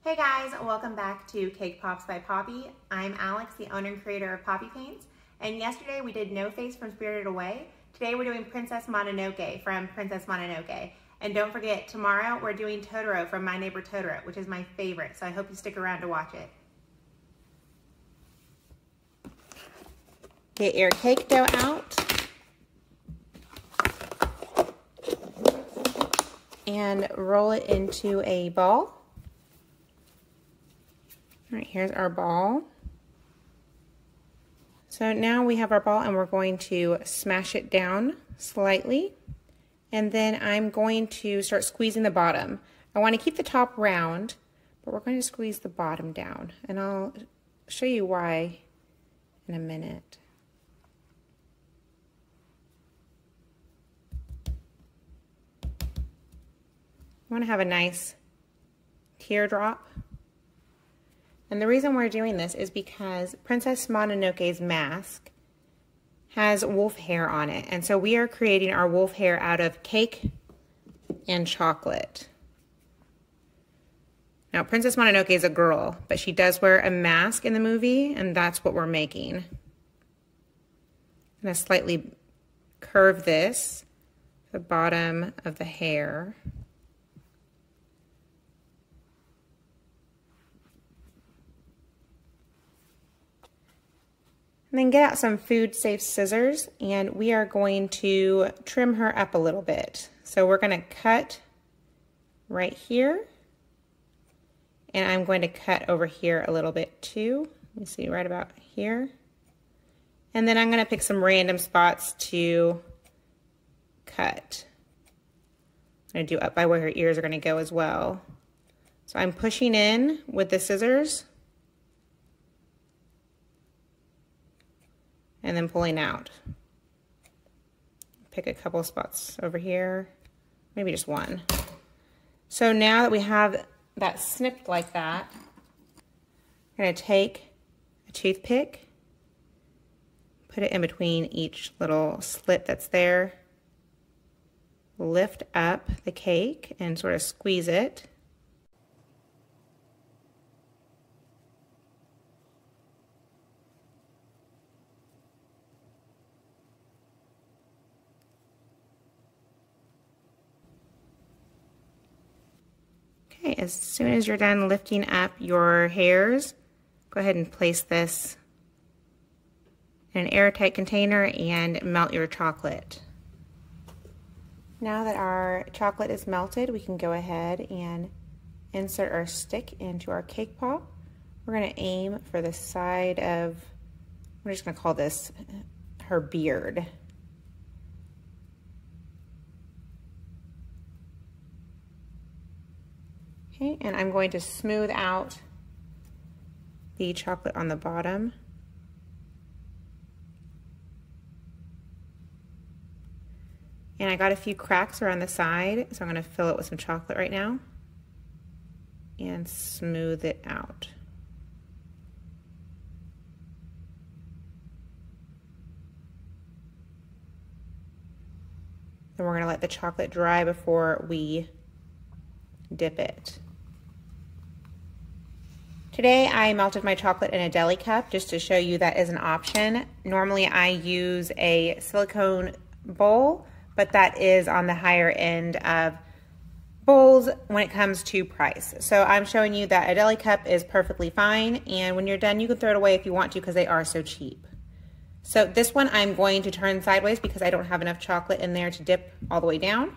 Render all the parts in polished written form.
Hey guys, welcome back to Cake Pops by Poppy. I'm Alex, the owner and creator of Poppy Paints, and yesterday we did No Face from Spirited Away. Today we're doing Princess Mononoke from Princess Mononoke. And don't forget, tomorrow we're doing Totoro from My Neighbor Totoro, which is my favorite, so I hope you stick around to watch it. Get your cake dough out. And roll it into a ball. All right, here's our ball. So now we have our ball and we're going to smash it down slightly. And then I'm going to start squeezing the bottom. I want to keep the top round, but we're going to squeeze the bottom down. And I'll show you why in a minute. I want to have a nice teardrop. And the reason we're doing this is because Princess Mononoke's mask has wolf hair on it. And so we are creating our wolf hair out of cake and chocolate. Now, Princess Mononoke is a girl, but she does wear a mask in the movie, and that's what we're making. I'm going to slightly curve this, the bottom of the hair. And then get out some food-safe scissors, and we are going to trim her up a little bit. So we're going to cut right here, and I'm going to cut over here a little bit too. Let me see, right about here. And then I'm going to pick some random spots to cut. I'm going to do up by where her ears are going to go as well. So I'm pushing in with the scissors, and then pulling out. Pick a couple spots over here, maybe just one. So now that we have that snipped like that, I'm gonna take a toothpick, put it in between each little slit that's there, lift up the cake and sort of squeeze it. Okay, as soon as you're done lifting up your hairs, go ahead and place this in an airtight container and melt your chocolate. Now that our chocolate is melted, we can go ahead and insert our stick into our cake pop. We're going to aim for the side of, we're just going to call this her beard. Okay, and I'm going to smooth out the chocolate on the bottom. And I got a few cracks around the side, so I'm going to fill it with some chocolate right now and smooth it out. Then we're going to let the chocolate dry before we dip it. Today I melted my chocolate in a deli cup just to show you that is an option. Normally I use a silicone bowl, but that is on the higher end of bowls when it comes to price. So I'm showing you that a deli cup is perfectly fine, and when you're done you can throw it away if you want to because they are so cheap. So this one I'm going to turn sideways because I don't have enough chocolate in there to dip all the way down.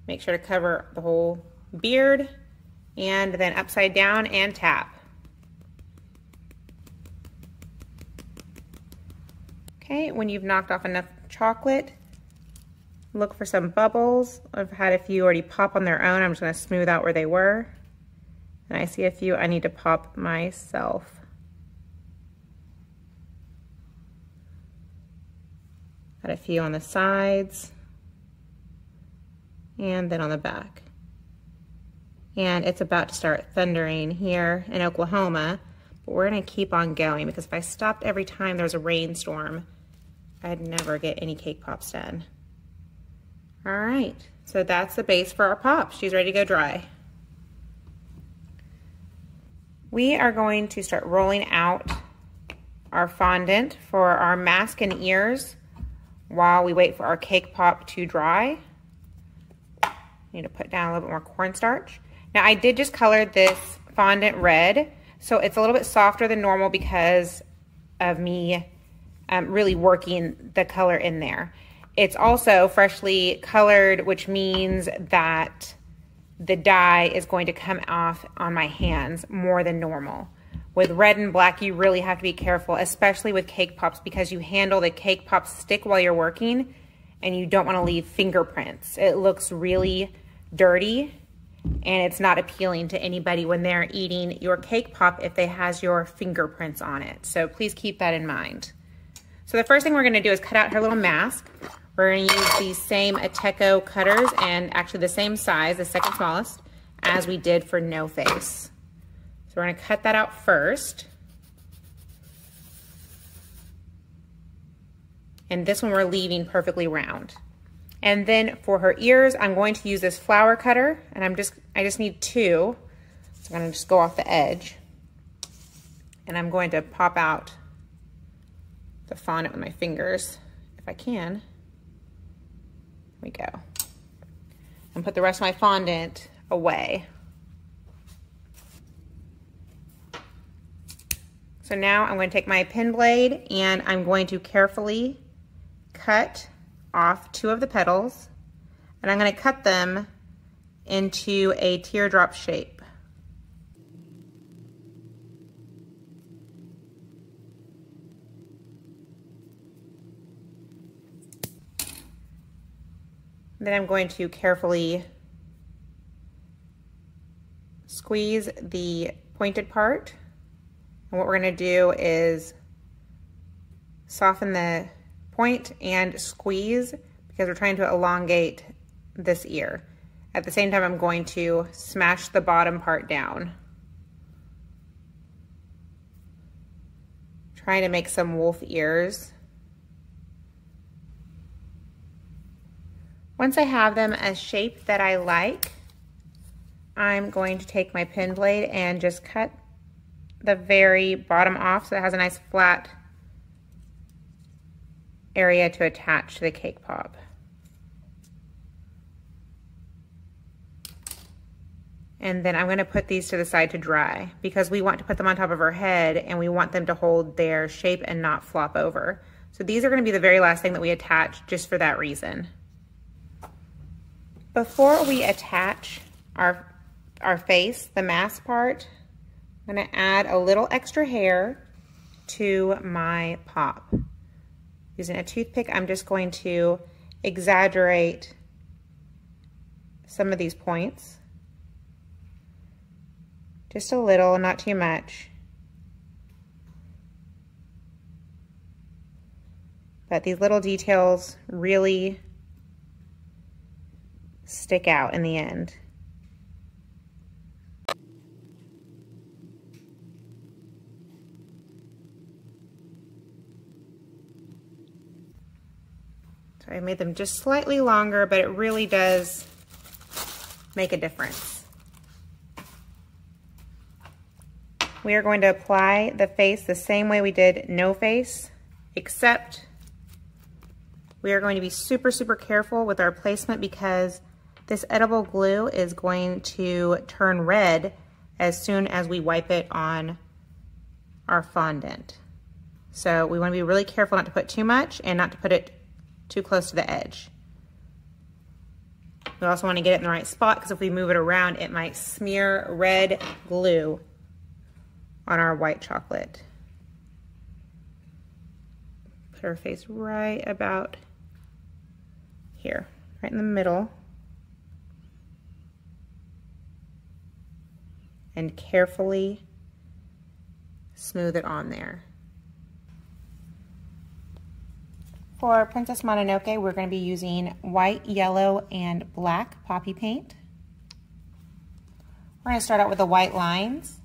Make sure to cover the whole beard, and then upside down and tap. Okay, when you've knocked off enough chocolate, look for some bubbles. I've had a few already pop on their own. I'm just going to smooth out where they were. And I see a few I need to pop myself. Got a few on the sides, and then on the back. And it's about to start thundering here in Oklahoma, but we're going to keep on going because if I stopped every time there was a rainstorm, I'd never get any cake pops done. All right, so that's the base for our pop. She's ready to go dry. We are going to start rolling out our fondant for our mask and ears while we wait for our cake pop to dry. Need to put down a little bit more cornstarch. Now I did just color this fondant red, so it's a little bit softer than normal because of me really working the color in there. It's also freshly colored, which means that the dye is going to come off on my hands more than normal. With red and black, you really have to be careful, especially with cake pops, because you handle the cake pop stick while you're working and you don't want to leave fingerprints. It looks really dirty and it's not appealing to anybody when they're eating your cake pop if it has your fingerprints on it. So please keep that in mind. So the first thing we're going to do is cut out her little mask. We're going to use these same Ateco cutters, and actually the same size, the second smallest, as we did for No Face. So we're going to cut that out first. And this one we're leaving perfectly round. And then for her ears, I'm going to use this flower cutter, and I just need 2. So I'm going to just go off the edge. And I'm going to pop out the fondant with my fingers, if I can. There we go. And put the rest of my fondant away. So now I'm going to take my pen blade and I'm going to carefully cut off 2 of the petals, and I'm going to cut them into a teardrop shape. Then I'm going to carefully squeeze the pointed part. And what we're going to do is soften the point and squeeze because we're trying to elongate this ear. At the same time, I'm going to smash the bottom part down. Trying to make some wolf ears. Once I have them a shape that I like, I'm going to take my pen blade and just cut the very bottom off so it has a nice flat area to attach to the cake pop. And then I'm going to put these to the side to dry because we want to put them on top of her head and we want them to hold their shape and not flop over. So these are going to be the very last thing that we attach just for that reason. Before we attach our face, the mask part, I'm going to add a little extra hair to my pop. Using a toothpick, I'm just going to exaggerate some of these points. Just a little, not too much. But these little details really stick out in the end. So I made them just slightly longer, but it really does make a difference. We are going to apply the face the same way we did No Face, except we are going to be super, super careful with our placement because this edible glue is going to turn red as soon as we wipe it on our fondant. So we want to be really careful not to put too much and not to put it too close to the edge. We also want to get it in the right spot because if we move it around, it might smear red glue on our white chocolate. Put our face right about here, right in the middle. And carefully smooth it on there. For Princess Mononoke, we're going to be using white, yellow, and black poppy paint. We're going to start out with the white lines,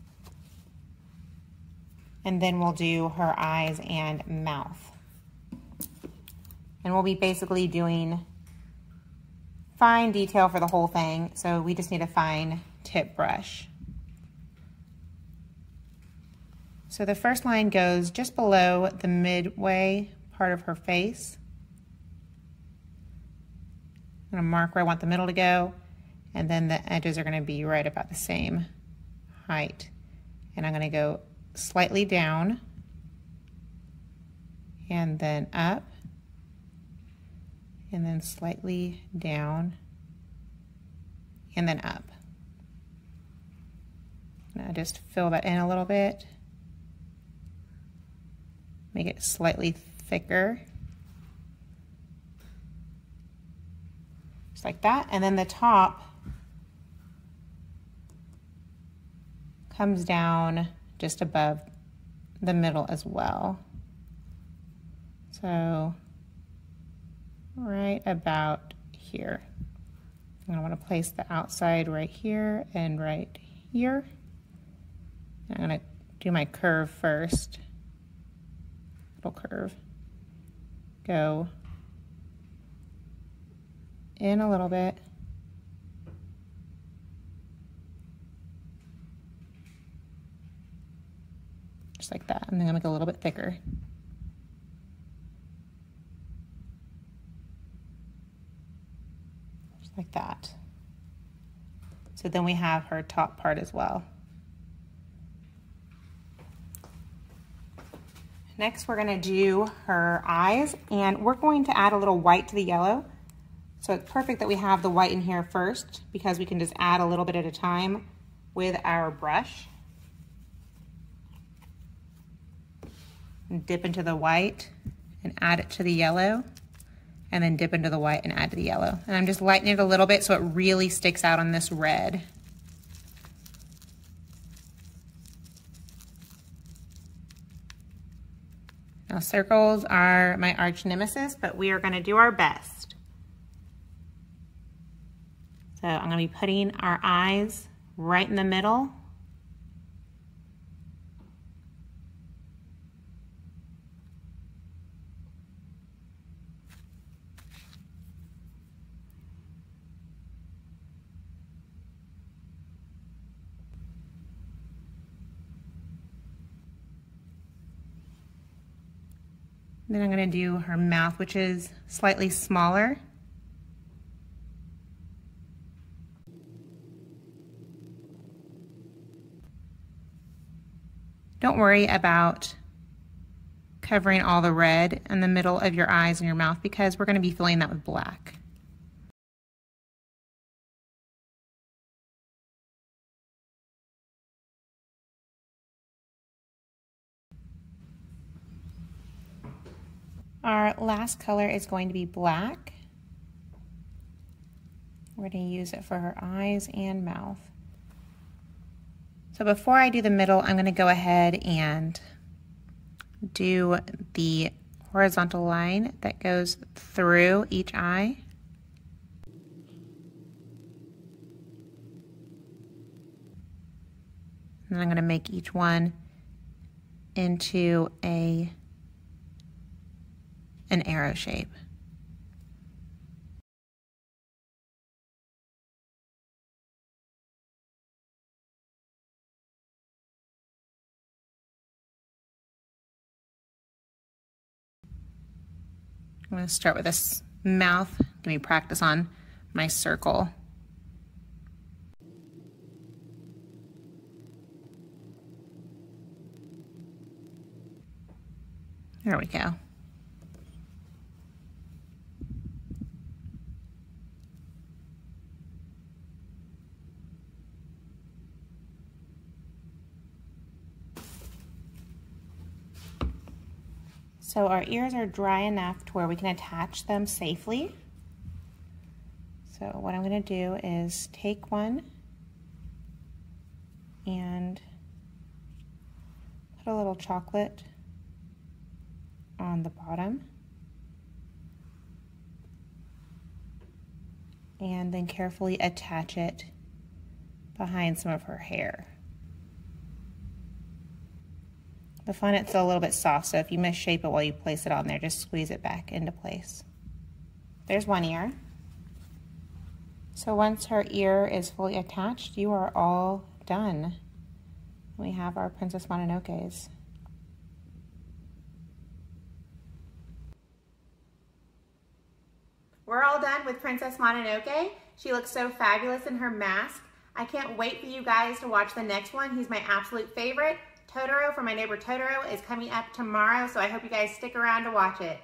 and then we'll do her eyes and mouth. And we'll be basically doing fine detail for the whole thing, so we just need a fine tip brush. So the first line goes just below the midway part of her face. I'm gonna mark where I want the middle to go, and then the edges are gonna be right about the same height. And I'm gonna go slightly down, and then up, and then slightly down, and then up. Now just fill that in a little bit. Make it slightly thicker. Just like that. And then the top comes down just above the middle as well. So right about here. I'm going to want to place the outside right here and right here. I'm going to do my curve first. Little curve. Go in a little bit. Just like that. And then I'm going to make it a little bit thicker. Just like that. So then we have her top part as well. Next, we're going to do her eyes, and we're going to add a little white to the yellow. So it's perfect that we have the white in here first, because we can just add a little bit at a time with our brush. And dip into the white and add it to the yellow, and then dip into the white and add to the yellow. And I'm just lightening it a little bit so it really sticks out on this red. Now, circles are my arch nemesis, but we are going to do our best. So I'm going to be putting our eyes right in the middle. Then I'm going to do her mouth, which is slightly smaller. Don't worry about covering all the red in the middle of your eyes and your mouth, because we're going to be filling that with black. Our last color is going to be black. We're going to use it for her eyes and mouth. So before I do the middle, I'm going to go ahead and do the horizontal line that goes through each eye. And I'm going to make each one into an arrow shape. I'm going to start with this mouth. Give me practice on my circle. There we go. So our ears are dry enough to where we can attach them safely. So what I'm going to do is take one and put a little chocolate on the bottom, and then carefully attach it behind some of her hair. The fondant's still a little bit soft, so if you misshape it while you place it on there, just squeeze it back into place. There's one ear. So once her ear is fully attached, you are all done. We have our Princess Mononokes. We're all done with Princess Mononoke. She looks so fabulous in her mask. I can't wait for you guys to watch the next one. He's my absolute favorite. Totoro from My Neighbor Totoro is coming up tomorrow, so I hope you guys stick around to watch it.